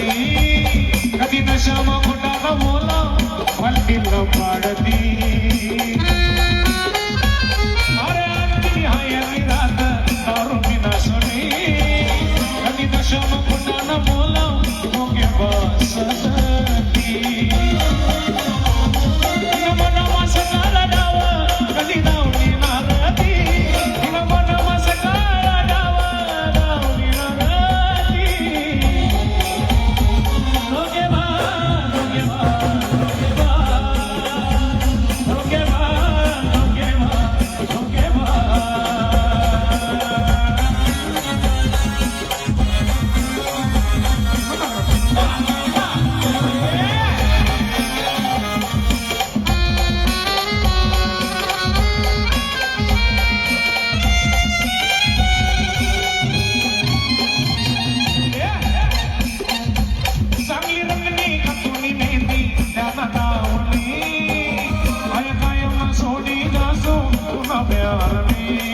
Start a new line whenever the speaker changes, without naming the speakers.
मारती कधी नशामा खोटा न बोला भलती लपाडती अरे आणखी हाय रात दारू बिना सोडी कधी नशामा खोटा न बोला मोगे बसती मन मस्कार डाव कधी दावणी नारती मन मस्कार डाव दावणी नारती रोगे बा रोगे बा रोगे बा रोगे बा रोगे बा चांगली रंगली खतुनी मेहंदी त्याला दावली आय कायम सोडी जासो पुन्हा प्यारली